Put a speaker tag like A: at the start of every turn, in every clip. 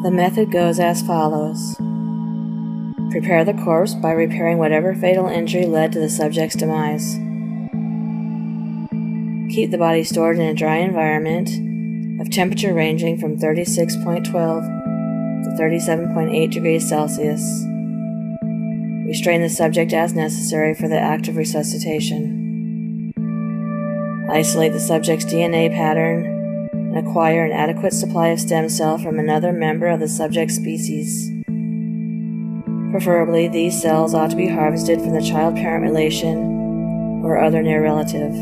A: The method goes as follows. Prepare the corpse by repairing whatever fatal injury led to the subject's demise. Keep the body stored in a dry environment of temperature ranging from 36.12 to 37.8 degrees Celsius. Restrain the subject as necessary for the act of resuscitation. Isolate the subject's DNA pattern and acquire an adequate supply of stem cell from another member of the subject's species. Preferably, these cells ought to be harvested from the child-parent relation or other near relative.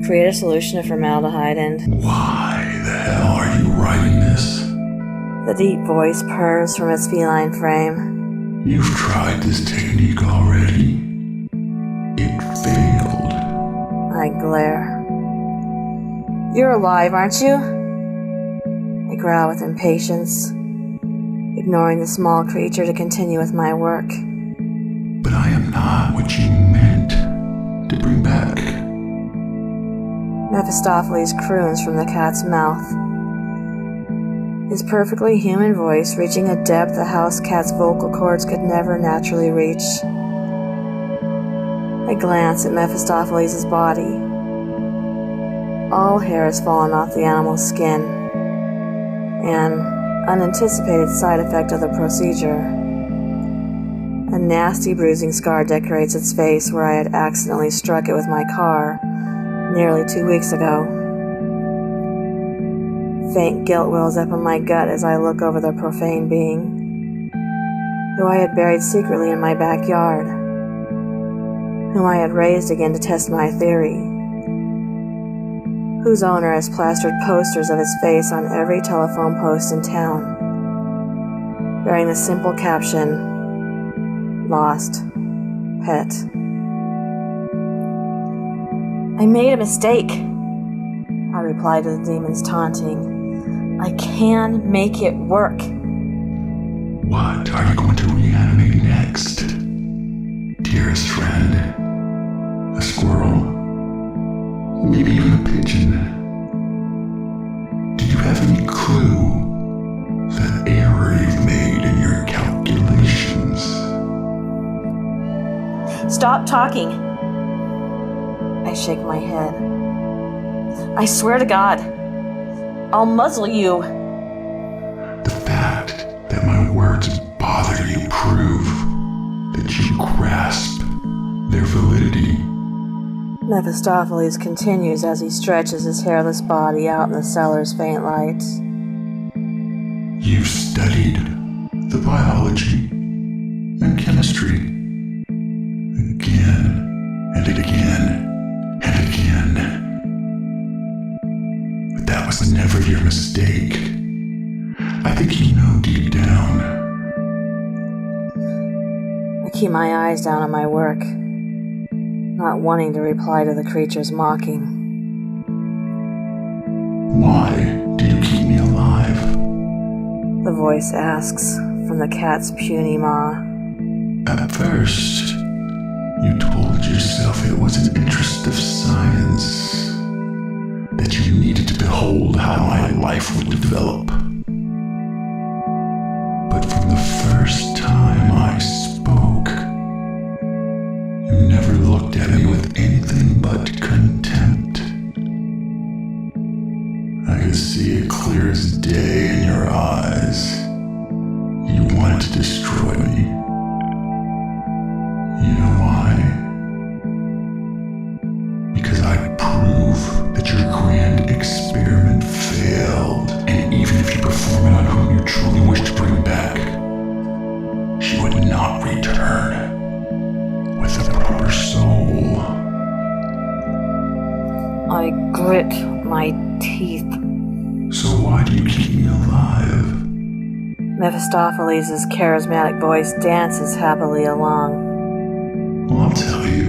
A: Create a solution of formaldehyde and...
B: Why the hell are you writing this?
A: The deep voice purrs from its feline frame.
B: You've tried this technique already. It failed.
A: I glare. You're alive, aren't you? I growl with impatience, ignoring the small creature to continue with my work.
B: But I am not what you meant to bring back.
A: Mephistopheles croons from the cat's mouth, his perfectly human voice reaching a depth the house cat's vocal cords could never naturally reach. I glance at Mephistopheles' body. All hair has fallen off the animal's skin, an unanticipated side effect of the procedure. A nasty bruising scar decorates its face where I had accidentally struck it with my car nearly 2 weeks ago. Faint guilt wells up in my gut as I look over the profane being, who I had buried secretly in my backyard, whom I had raised again to test my theory, whose owner has plastered posters of his face on every telephone post in town, bearing the simple caption, "Lost Pet." I made a mistake, I replied to the demon's taunting. I can make it work.
B: What are you going to reanimate next? Dearest friend? A squirrel? Maybe even a pigeon? Do you have any clue that error you've made in your calculations?
A: Stop talking. I shake my head. I swear to God, I'll muzzle you.
B: The fact that my words bother you prove that you grasp their validity.
A: Mephistopheles continues as he stretches his hairless body out in the cellar's faint light.
B: You've studied the biology and chemistry again and again and again. But that was never your mistake. I think you know deep down.
A: I keep my eyes down on my work, not wanting to reply to the creature's mocking.
B: Why do you keep me alive?
A: The voice asks from the cat's puny maw.
B: At first, you told yourself it was an interest of science, that you needed to behold how my life would develop. But from the first time I spoke, you never looked at me with anything but contempt. I could see it clear as day in your eyes. You wanted to destroy me. You know why? Because I prove that your grand experiment failed, and even if you perform it on whom you truly wish to bring back, she would not return with a proper soul.
A: I grit my teeth.
B: So why do you keep me alive?
A: Mephistopheles' charismatic voice dances happily along.
B: Well, I'll tell you.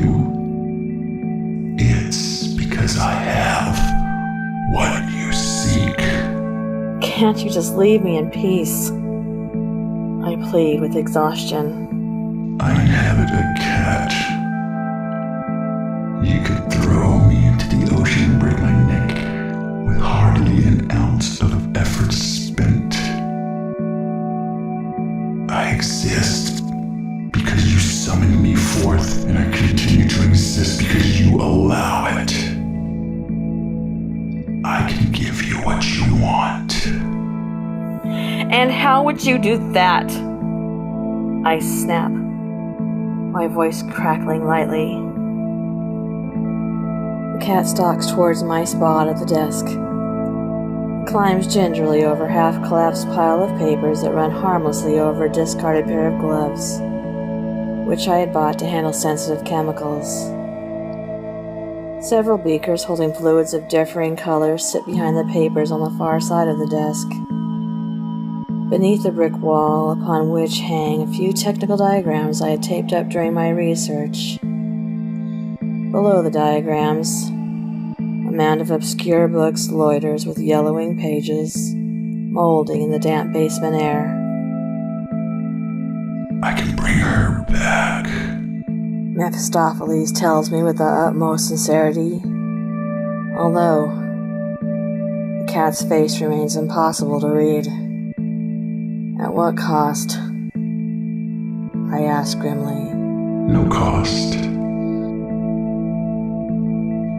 B: It's because I have what you seek.
A: Can't you just leave me in peace? I plead with exhaustion.
B: I inhabit a catch. You could throw me into the ocean and break my neck with hardly an ounce of effort spent. exist because you summoned me forth, and I continue to exist because you allow it. I can give you what you want.
A: And how would you do that? I snap, my voice crackling lightly. The cat stalks towards my spot at the desk, climbs gingerly over a half-collapsed pile of papers that run harmlessly over a discarded pair of gloves, which I had bought to handle sensitive chemicals. Several beakers holding fluids of differing colors sit behind the papers on the far side of the desk. Beneath the brick wall, upon which hang a few technical diagrams I had taped up during my research. Below the diagrams, a mound of obscure books loiters with yellowing pages, molding in the damp basement air.
B: I can bring her back,
A: Mephistopheles tells me with the utmost sincerity, although the cat's face remains impossible to read. At what cost? I ask grimly.
B: No cost.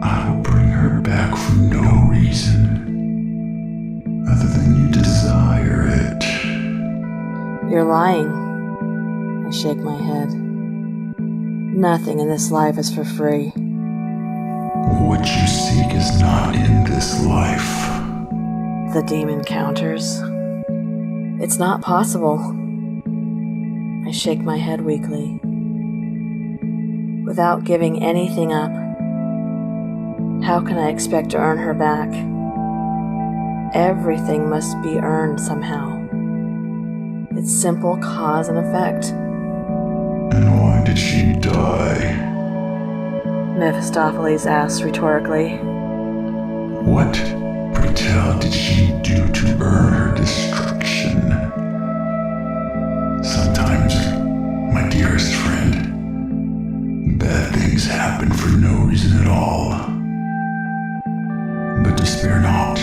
B: I will bring her back for no reason other than you desire it.
A: You're lying. I shake my head. Nothing in this life is for free.
B: What you seek is not in this life.
A: The demon counters. It's not possible. I shake my head weakly. Without giving anything up, how can I expect to earn her back? Everything must be earned somehow. It's simple cause and effect.
B: And why did she die?
A: Mephistopheles asks rhetorically.
B: What, pray tell, did she do to earn her destruction? Sometimes, my dearest friend, bad things happen for no reason at all. But despair not,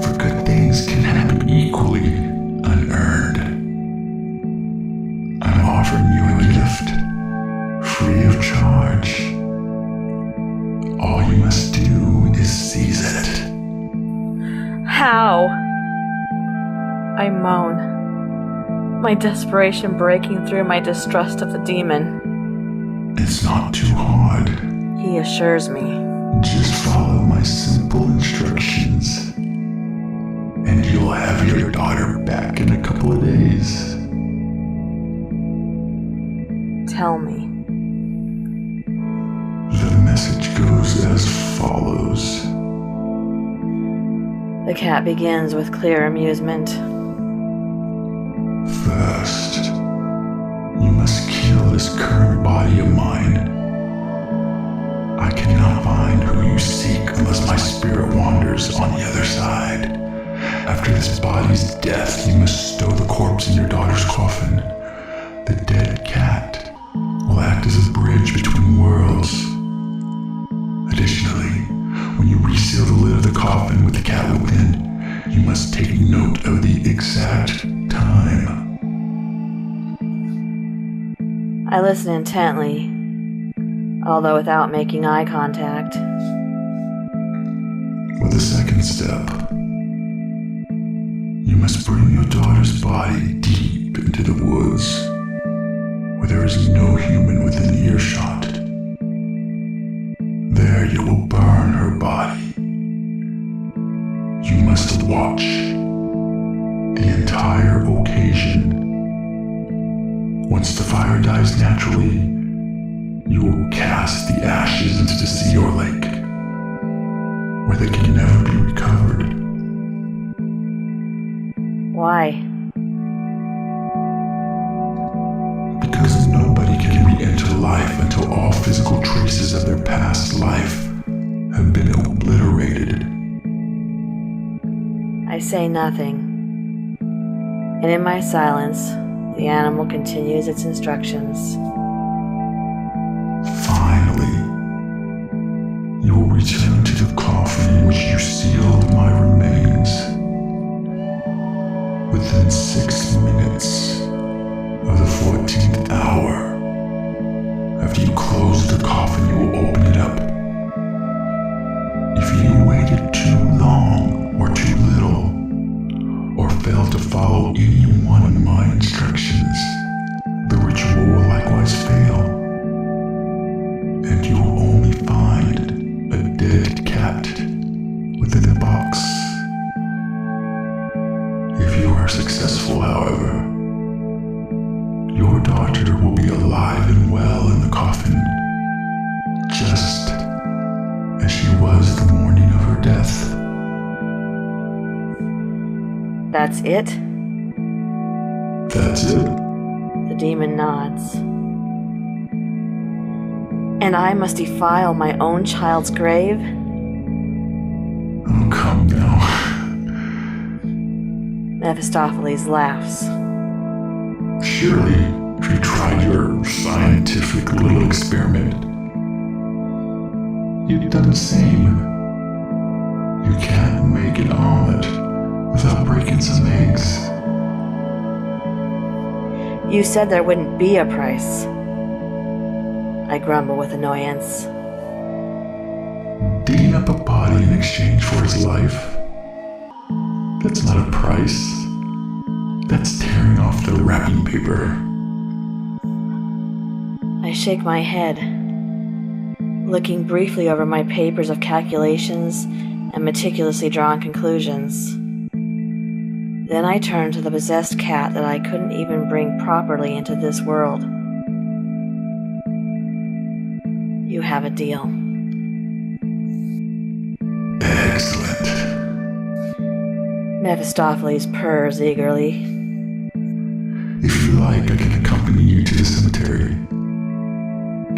B: for good things can happen equally unearned. I'm offering you a gift, free of charge. All you must do is seize it.
A: How? I moan, my desperation breaking through my distrust of the demon.
B: It's not too hard.
A: He assures me.
B: Just follow my simple instructions, and you'll have your daughter back in a couple of days.
A: Tell me.
B: The message goes as follows.
A: The cat begins with clear amusement.
B: First, you must kill this current body of mine. I cannot find who you seek unless my spirit wanders on the other side. After this body's death, you must stow the corpse in your daughter's coffin. The dead cat will act as a bridge between worlds. Additionally, when you reseal the lid of the coffin with the cat within, you must take note of the exact time.
A: I listen intently, although without making eye contact.
B: With the second step, you must bring your daughter's body deep into the woods, where there is no human within earshot. There you will burn her body. You must watch the entire occasion. Once the fire dies naturally, you will cast the ashes into the sea or lake, where they can never be recovered.
A: Why?
B: Because nobody can re-enter life until all physical traces of their past life have been obliterated.
A: I say nothing, and in my silence, the animal continues its instructions.
B: Finally, you will return to the coffin in which you sealed my remains. Within 6 minutes, Your daughter will be alive and well in the coffin, just as she was the morning of her death.
A: That's it?
B: That's it.
A: The demon nods. And I must defile my own child's grave?
B: Oh, come now.
A: Mephistopheles laughs.
B: Surely, if you tried your scientific little experiment, you've done the same. You can't make an omelet without breaking some eggs.
A: You said there wouldn't be a price. I grumble with annoyance.
B: Digging up a body in exchange for his life? That's not a price. That's tearing off the wrapping paper.
A: I shake my head, looking briefly over my papers of calculations and meticulously drawn conclusions. Then I turn to the possessed cat that I couldn't even bring properly into this world. You have a deal.
B: Excellent.
A: Mephistopheles purrs eagerly.
B: If you like, I can accompany you to the cemetery.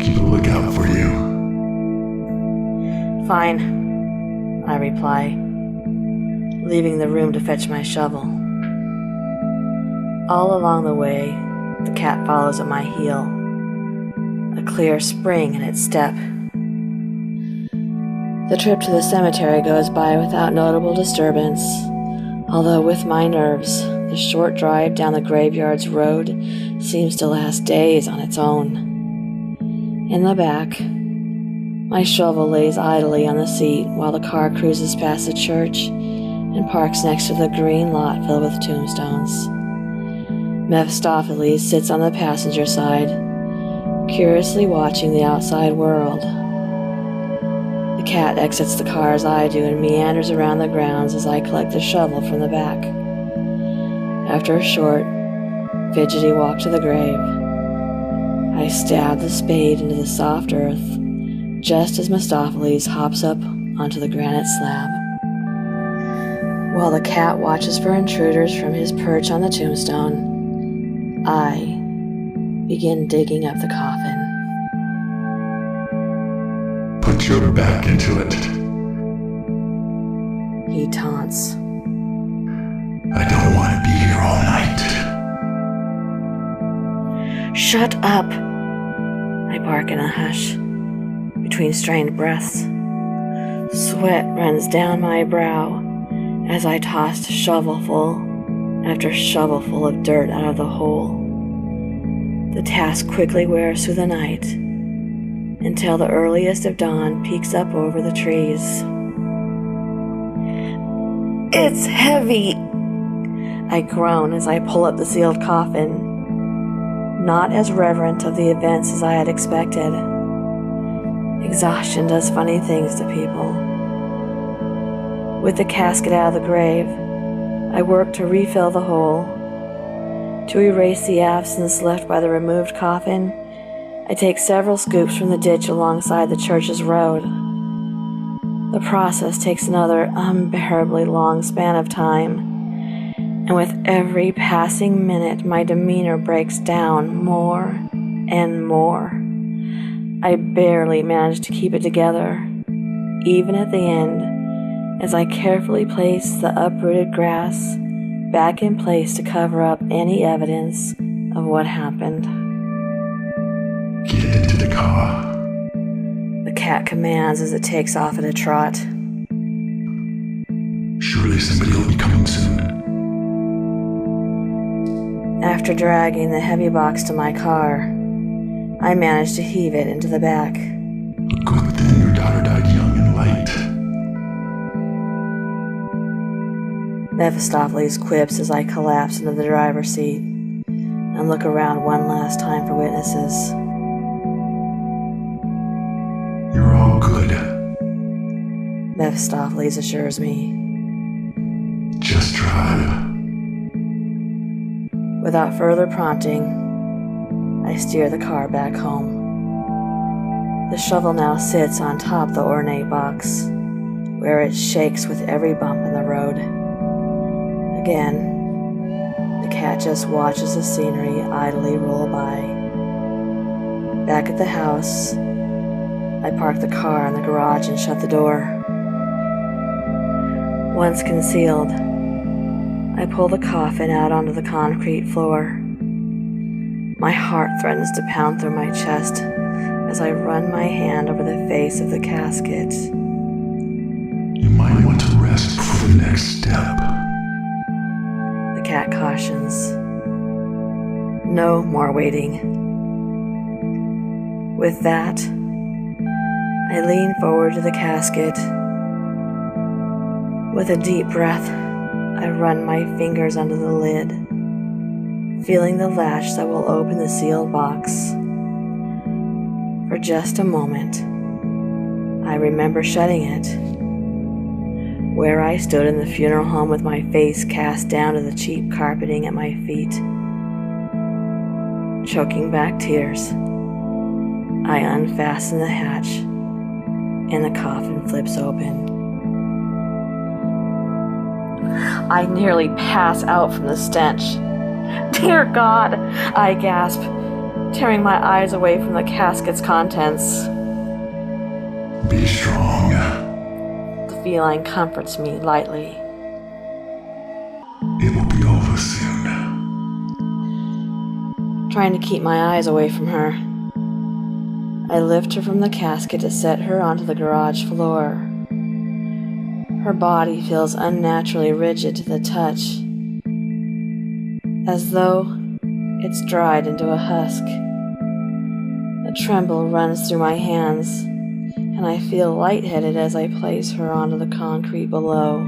B: Keep a lookout for you.
A: Fine, I reply, leaving the room to fetch my shovel. All along the way, the cat follows at my heel, a clear spring in its step. The trip to the cemetery goes by without notable disturbance, although with my nerves, the short drive down the graveyard's road seems to last days on its own. In the back, my shovel lays idly on the seat while the car cruises past the church and parks next to the green lot filled with tombstones. Mephistopheles sits on the passenger side, curiously watching the outside world. The cat exits the car as I do and meanders around the grounds as I collect the shovel from the back. After a short, fidgety walk to the grave, I stab the spade into the soft earth just as Mephistopheles hops up onto the granite slab. While the cat watches for intruders from his perch on the tombstone, I begin digging up the coffin.
B: Put your back into it.
A: He taunts.
B: I don't want to be here all night.
A: Shut up! I bark in a hush, between strained breaths. Sweat runs down my brow as I toss shovelful after shovelful of dirt out of the hole. The task quickly wears through the night until the earliest of dawn peeks up over the trees. It's heavy! I groan as I pull up the sealed coffin, not as reverent of the events as I had expected. Exhaustion does funny things to people. With the casket out of the grave, I work to refill the hole. To erase the absence left by the removed coffin, I take several scoops from the ditch alongside the church's road. The process takes another unbearably long span of time, and with every passing minute my demeanor breaks down more and more. I barely manage to keep it together, even at the end, as I carefully place the uprooted grass back in place to cover up any evidence of what happened.
B: Get into the car.
A: The cat commands as it takes off at a trot.
B: Surely somebody will be coming soon.
A: After dragging the heavy box to my car, I manage to heave it into the back.
B: Good thing your daughter died young and light.
A: Mephistopheles quips as I collapse into the driver's seat and look around one last time for witnesses.
B: You're all good.
A: Mephistopheles assures me.
B: Just drive.
A: Without further prompting, I steer the car back home. The shovel now sits on top the ornate box, where it shakes with every bump in the road. Again, the cat just watches the scenery idly roll by. Back at the house, I park the car in the garage and shut the door. Once concealed, I pull the coffin out onto the concrete floor. My heart threatens to pound through my chest as I run my hand over the face of the casket.
B: You might want to rest before the next step.
A: The cat cautions. No more waiting. With that, I lean forward to the casket. With a deep breath, I run my fingers under the lid, feeling the latch that will open the sealed box. For just a moment, I remember shutting it, where I stood in the funeral home with my face cast down to the cheap carpeting at my feet. Choking back tears, I unfasten the hatch, and the coffin flips open. I nearly pass out from the stench. "Dear God," I gasp, tearing my eyes away from the casket's contents.
B: Be strong.
A: The feline comforts me lightly.
B: It will be over soon.
A: Trying to keep my eyes away from her, I lift her from the casket to set her onto the garage floor. Her body feels unnaturally rigid to the touch, as though it's dried into a husk. A tremble runs through my hands, and I feel lightheaded as I place her onto the concrete below.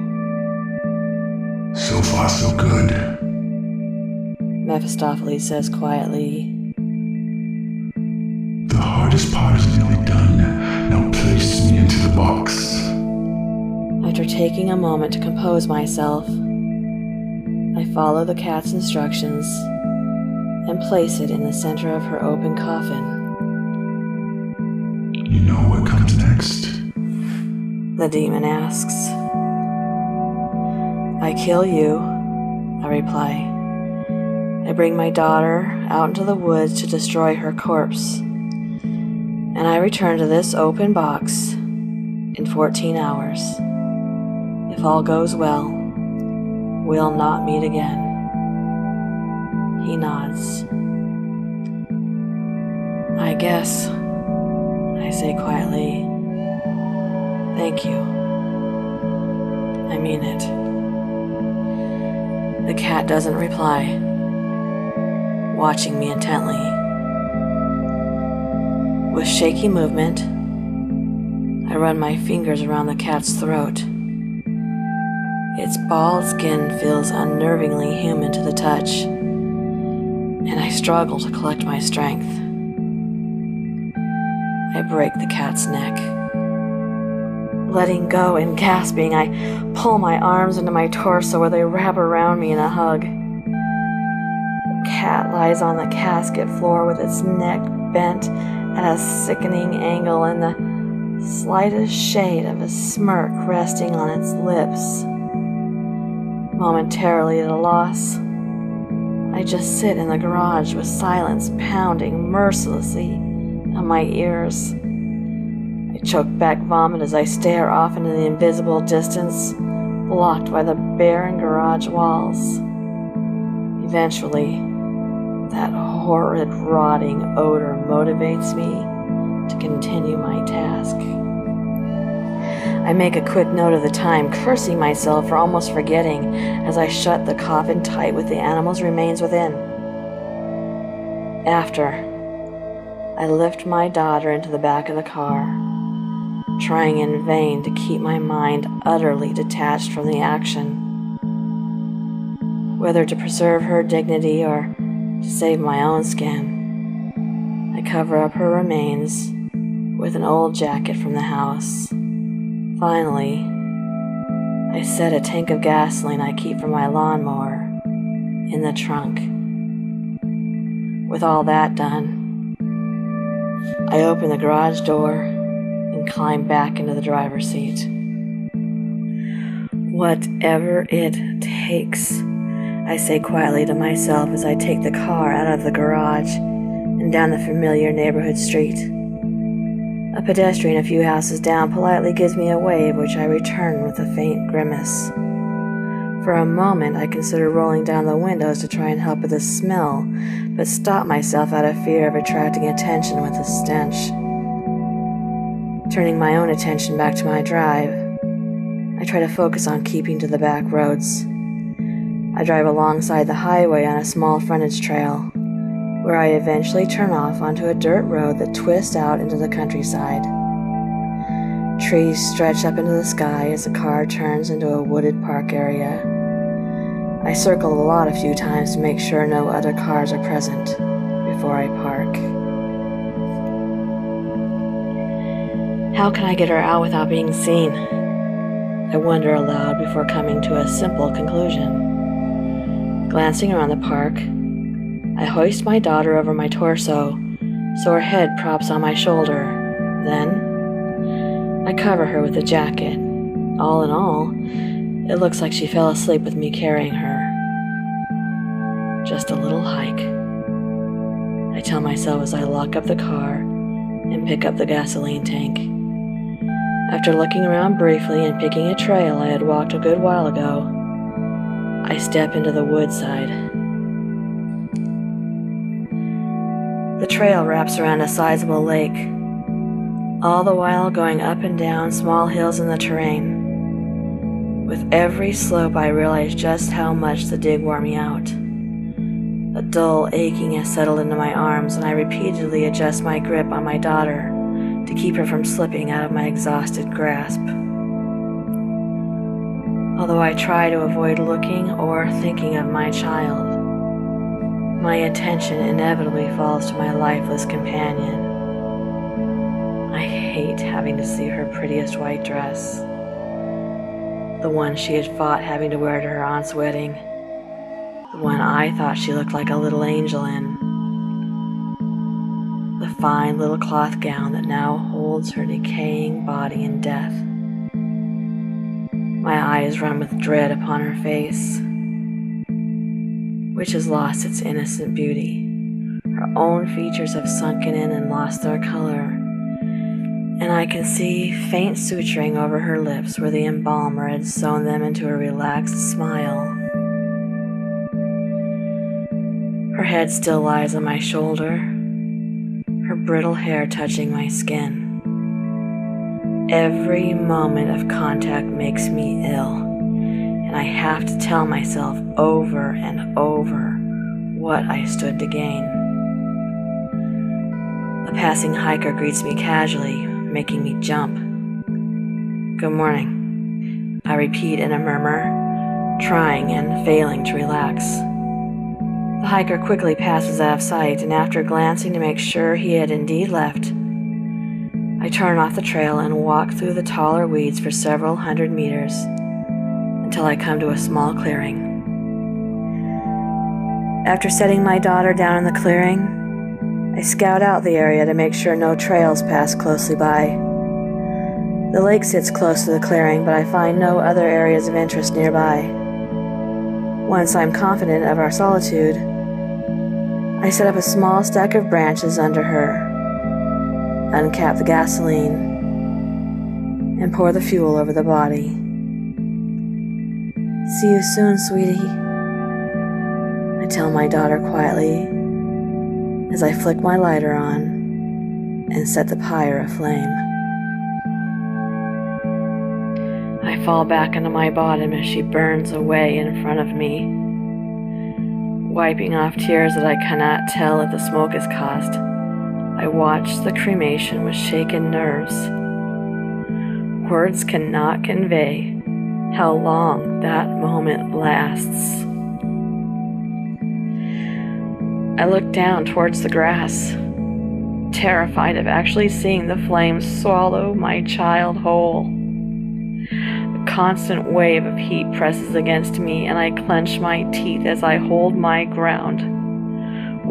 B: So far, so good.
A: Mephistopheles says quietly.
B: The hardest part is nearly done. Now place me into the box.
A: After taking a moment to compose myself, I follow the cat's instructions and place it in the center of her open coffin.
B: You know what comes next?
A: The demon asks. I kill you, I reply. I bring my daughter out into the woods to destroy her corpse, and I return to this open box in 14 hours. If all goes well, we'll not meet again. He nods. I guess, I say quietly. Thank you. I mean it. The cat doesn't reply, watching me intently. With shaky movement, I run my fingers around the cat's throat. Its bald skin feels unnervingly human to the touch, and I struggle to collect my strength. I break the cat's neck. Letting go and gasping, I pull my arms into my torso where they wrap around me in a hug. The cat lies on the casket floor with its neck bent at a sickening angle and the slightest shade of a smirk resting on its lips. Momentarily at a loss, I just sit in the garage with silence pounding mercilessly on my ears. I choke back vomit as I stare off into the invisible distance, blocked by the barren garage walls. Eventually, that horrid rotting odor motivates me to continue my task. I make a quick note of the time, cursing myself for almost forgetting as I shut the coffin tight with the animal's remains within. After, I lift my daughter into the back of the car, trying in vain to keep my mind utterly detached from the action. Whether to preserve her dignity or to save my own skin, I cover up her remains with an old jacket from the house. Finally, I set a tank of gasoline I keep for my lawnmower in the trunk. With all that done, I open the garage door and climb back into the driver's seat. Whatever it takes, I say quietly to myself as I take the car out of the garage and down the familiar neighborhood street. A pedestrian a few houses down politely gives me a wave, which I return with a faint grimace. For a moment, I consider rolling down the windows to try and help with the smell, but stop myself out of fear of attracting attention with the stench. Turning my own attention back to my drive, I try to focus on keeping to the back roads. I drive alongside the highway on a small frontage trail, where I eventually turn off onto a dirt road that twists out into the countryside. Trees stretch up into the sky as the car turns into a wooded park area. I circle the lot a few times to make sure no other cars are present before I park. How can I get her out without being seen? I wonder aloud before coming to a simple conclusion. Glancing around the park, I hoist my daughter over my torso so her head props on my shoulder. Then, I cover her with a jacket. All in all, it looks like she fell asleep with me carrying her. Just a little hike, I tell myself as I lock up the car and pick up the gasoline tank. After looking around briefly and picking a trail I had walked a good while ago, I step into the woodside. The trail wraps around a sizable lake, all the while going up and down small hills in the terrain. With every slope, I realize just how much the dig wore me out. A dull aching has settled into my arms, and I repeatedly adjust my grip on my daughter to keep her from slipping out of my exhausted grasp. Although I try to avoid looking or thinking of my child, my attention inevitably falls to my lifeless companion. I hate having to see her prettiest white dress, the one she had fought having to wear to her aunt's wedding, the one I thought she looked like a little angel in, the fine little cloth gown that now holds her decaying body in death. My eyes run with dread upon her face, which has lost its innocent beauty. Her own features have sunken in and lost their color, and I can see faint suturing over her lips where the embalmer had sewn them into a relaxed smile. Her head still lies on my shoulder, her brittle hair touching my skin. Every moment of contact makes me ill, and I have to tell myself over and over what I stood to gain. A passing hiker greets me casually, making me jump. "Good morning," I repeat in a murmur, trying and failing to relax. The hiker quickly passes out of sight, and after glancing to make sure he had indeed left, I turn off the trail and walk through the taller weeds for several hundred meters until I come to a small clearing. After setting my daughter down in the clearing, I scout out the area to make sure no trails pass closely by. The lake sits close to the clearing, but I find no other areas of interest nearby. Once I'm confident of our solitude, I set up a small stack of branches under her, uncap the gasoline, and pour the fuel over the body. "See you soon, sweetie," I tell my daughter quietly as I flick my lighter on and set the pyre aflame. I fall back into my bottom as she burns away in front of me, wiping off tears that I cannot tell if the smoke has caused. I watch the cremation with shaken nerves. Words cannot convey how long that moment lasts. I look down towards the grass, terrified of actually seeing the flames swallow my child whole. A constant wave of heat presses against me, and I clench my teeth as I hold my ground,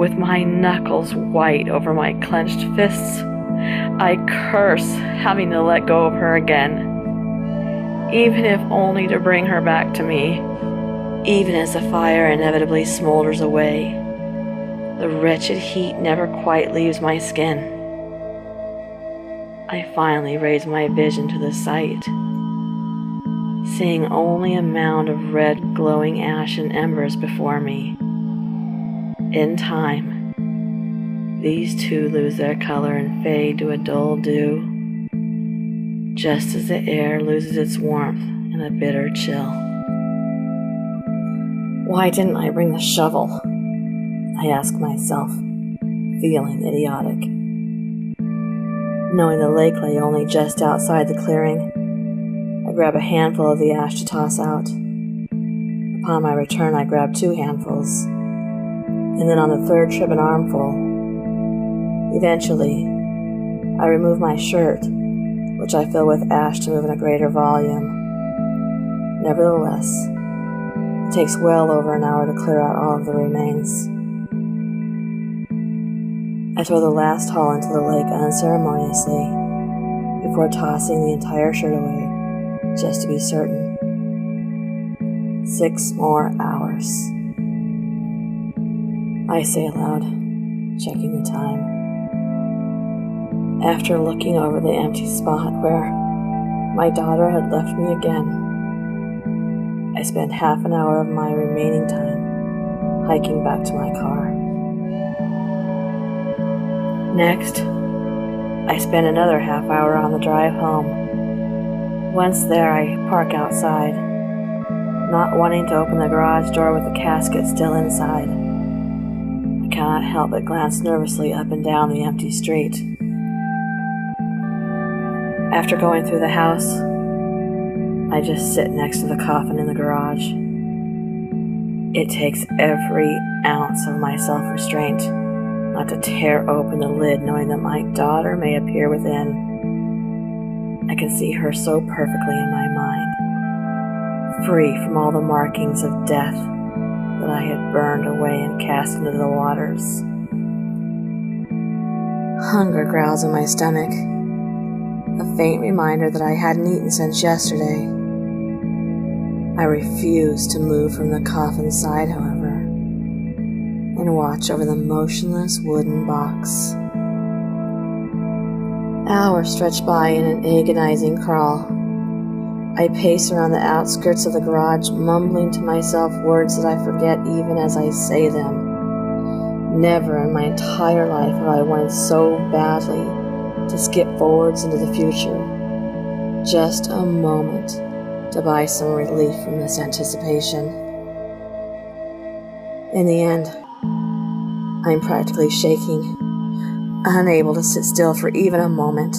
A: with my knuckles white over my clenched fists, I curse having to let go of her again, even if only to bring her back to me. Even as the fire inevitably smolders away, the wretched heat never quite leaves my skin. I finally raise my vision to the sight, seeing only a mound of red glowing ash and embers before me. In time, these too lose their color and fade to a dull dew, just as the air loses its warmth in a bitter chill. Why didn't I bring the shovel? I ask myself, feeling idiotic. Knowing the lake lay only just outside the clearing, I grab a handful of the ash to toss out. Upon my return, I grab 2 handfuls, and then on the third trip, an armful. Eventually, I remove my shirt, which I fill with ash to move in a greater volume. Nevertheless, it takes well over an hour to clear out all of the remains. I throw the last haul into the lake unceremoniously before tossing the entire shirt away, just to be certain. 6 more hours. I say aloud, checking the time. After looking over the empty spot where my daughter had left me again, I spend half an hour of my remaining time hiking back to my car. Next, I spend another half hour on the drive home. Once there, I park outside, not wanting to open the garage door with the casket still inside. I cannot help but glance nervously up and down the empty street. After going through the house, I just sit next to the coffin in the garage. It takes every ounce of my self-restraint not to tear open the lid, knowing that my daughter may appear within. I can see her so perfectly in my mind, free from all the markings of death that I had burned away and cast into the waters. Hunger growls in my stomach, a faint reminder that I hadn't eaten since yesterday. I refuse to move from the coffin side, however, and watch over the motionless wooden box. Hours stretch by in an agonizing crawl. I pace around the outskirts of the garage, mumbling to myself words that I forget even as I say them. Never in my entire life have I wanted so badly to skip forwards into the future. Just a moment to buy some relief from this anticipation. In the end, I'm practically shaking, unable to sit still for even a moment.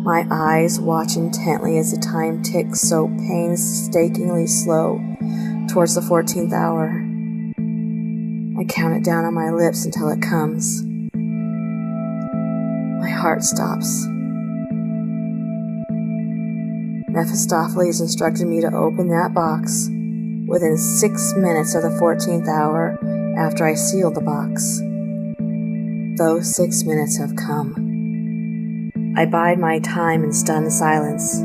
A: My eyes watch intently as the time ticks so painstakingly slow towards the 14th hour. I count it down on my lips until it comes. My heart stops. Mephistopheles instructed me to open that box within 6 minutes of the 14th hour after I sealed the box. Those 6 minutes have come. I bide my time in stunned silence,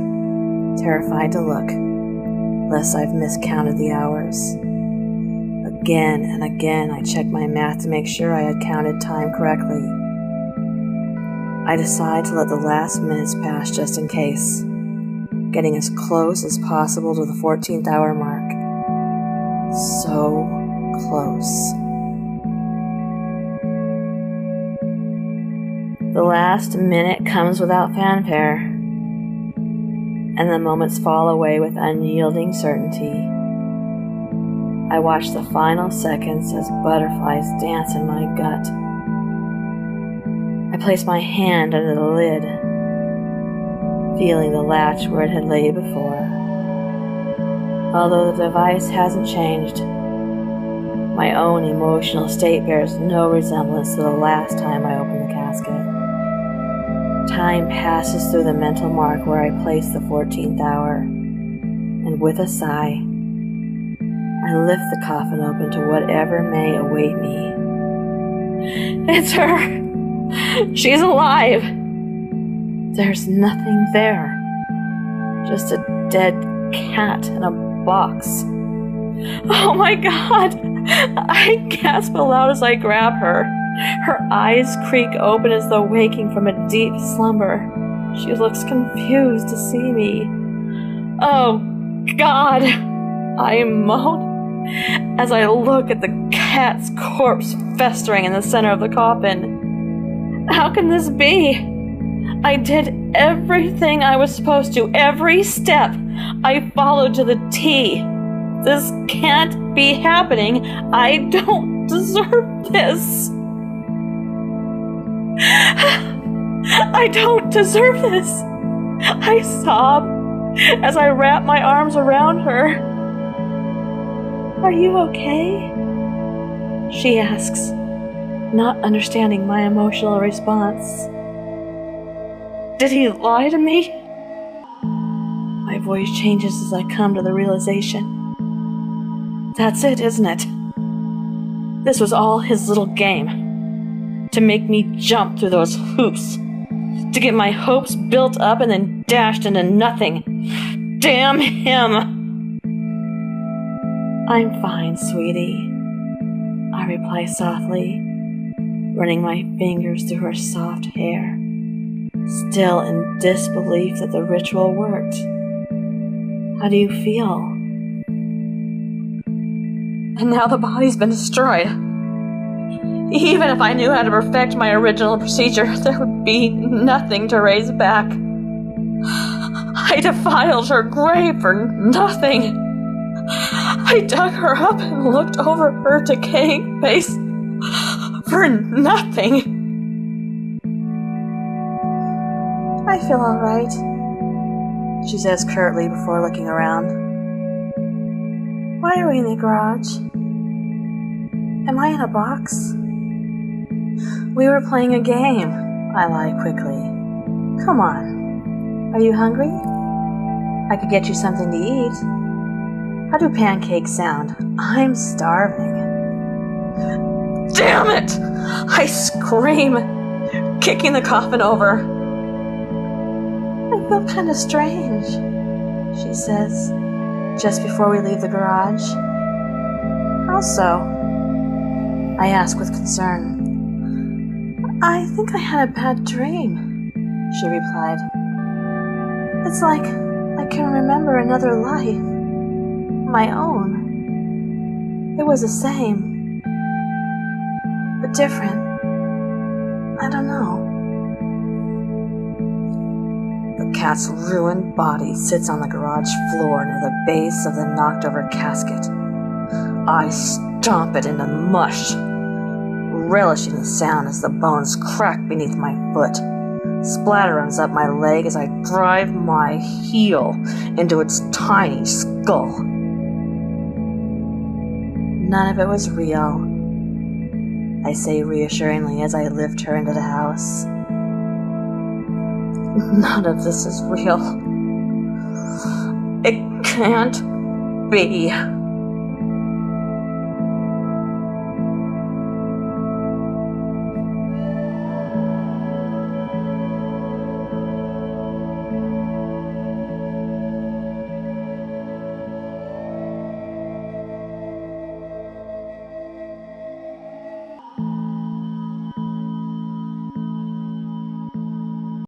A: terrified to look, lest I've miscounted the hours. Again and again I check my math to make sure I had counted time correctly. I decide to let the last minutes pass just in case, getting as close as possible to the 14th hour mark. So close. The last minute comes without fanfare, and the moments fall away with unyielding certainty. I watch the final seconds as butterflies dance in my gut. I place my hand under the lid, feeling the latch where it had laid before. Although the device hasn't changed, my own emotional state bears no resemblance to the last time I opened the casket. Time passes through the mental mark where I place the 14th hour, and with a sigh, I lift the coffin open to whatever may await me It's her! She's alive! There's nothing there. Just a dead cat in a box. Oh my God! I gasp aloud as I grab her. Her eyes creak open as though waking from a deep slumber. She looks confused to see me. Oh God! I moan as I look at the cat's corpse festering in the center of the coffin. How can this be? I did everything I was supposed to. Every step I followed to the T. This can't be happening. I don't deserve this. I don't deserve this. I sob as I wrap my arms around her. Are you okay? She asks, not understanding my emotional response. Did he lie to me? My voice changes as I come to the realization. That's it, isn't it? This was all his little game. To make me jump through those hoops. To get my hopes built up and then dashed into nothing. Damn him! I'm fine, sweetie, I reply softly, running my fingers through her soft hair, still in disbelief that the ritual worked. How do you feel? And now the body's been destroyed. Even if I knew how to perfect my original procedure, there would be nothing to raise back. I defiled her grave for nothing. I dug her up and looked over her decaying face for nothing. I feel all right, she says curtly before looking around. Why are we in the garage? Am I in a box? We were playing a game, I lie quickly. Come on. Are you hungry? I could get you something to eat. How do pancakes sound? I'm starving. Damn it! I scream, kicking the coffin over. I feel kind of strange, she says, just before we leave the garage. How so? I ask with concern. I think I had a bad dream, she replied. It's like I can remember another life. My own. It was the same, but different. I don't know. The cat's ruined body sits on the garage floor near the base of the knocked-over casket. I stomp it into mush, relishing the sound as the bones crack beneath my foot. Splatter runs up my leg as I drive my heel into its tiny skull. None of it was real, I say reassuringly as I lift her into the house. None of this is real. It can't be.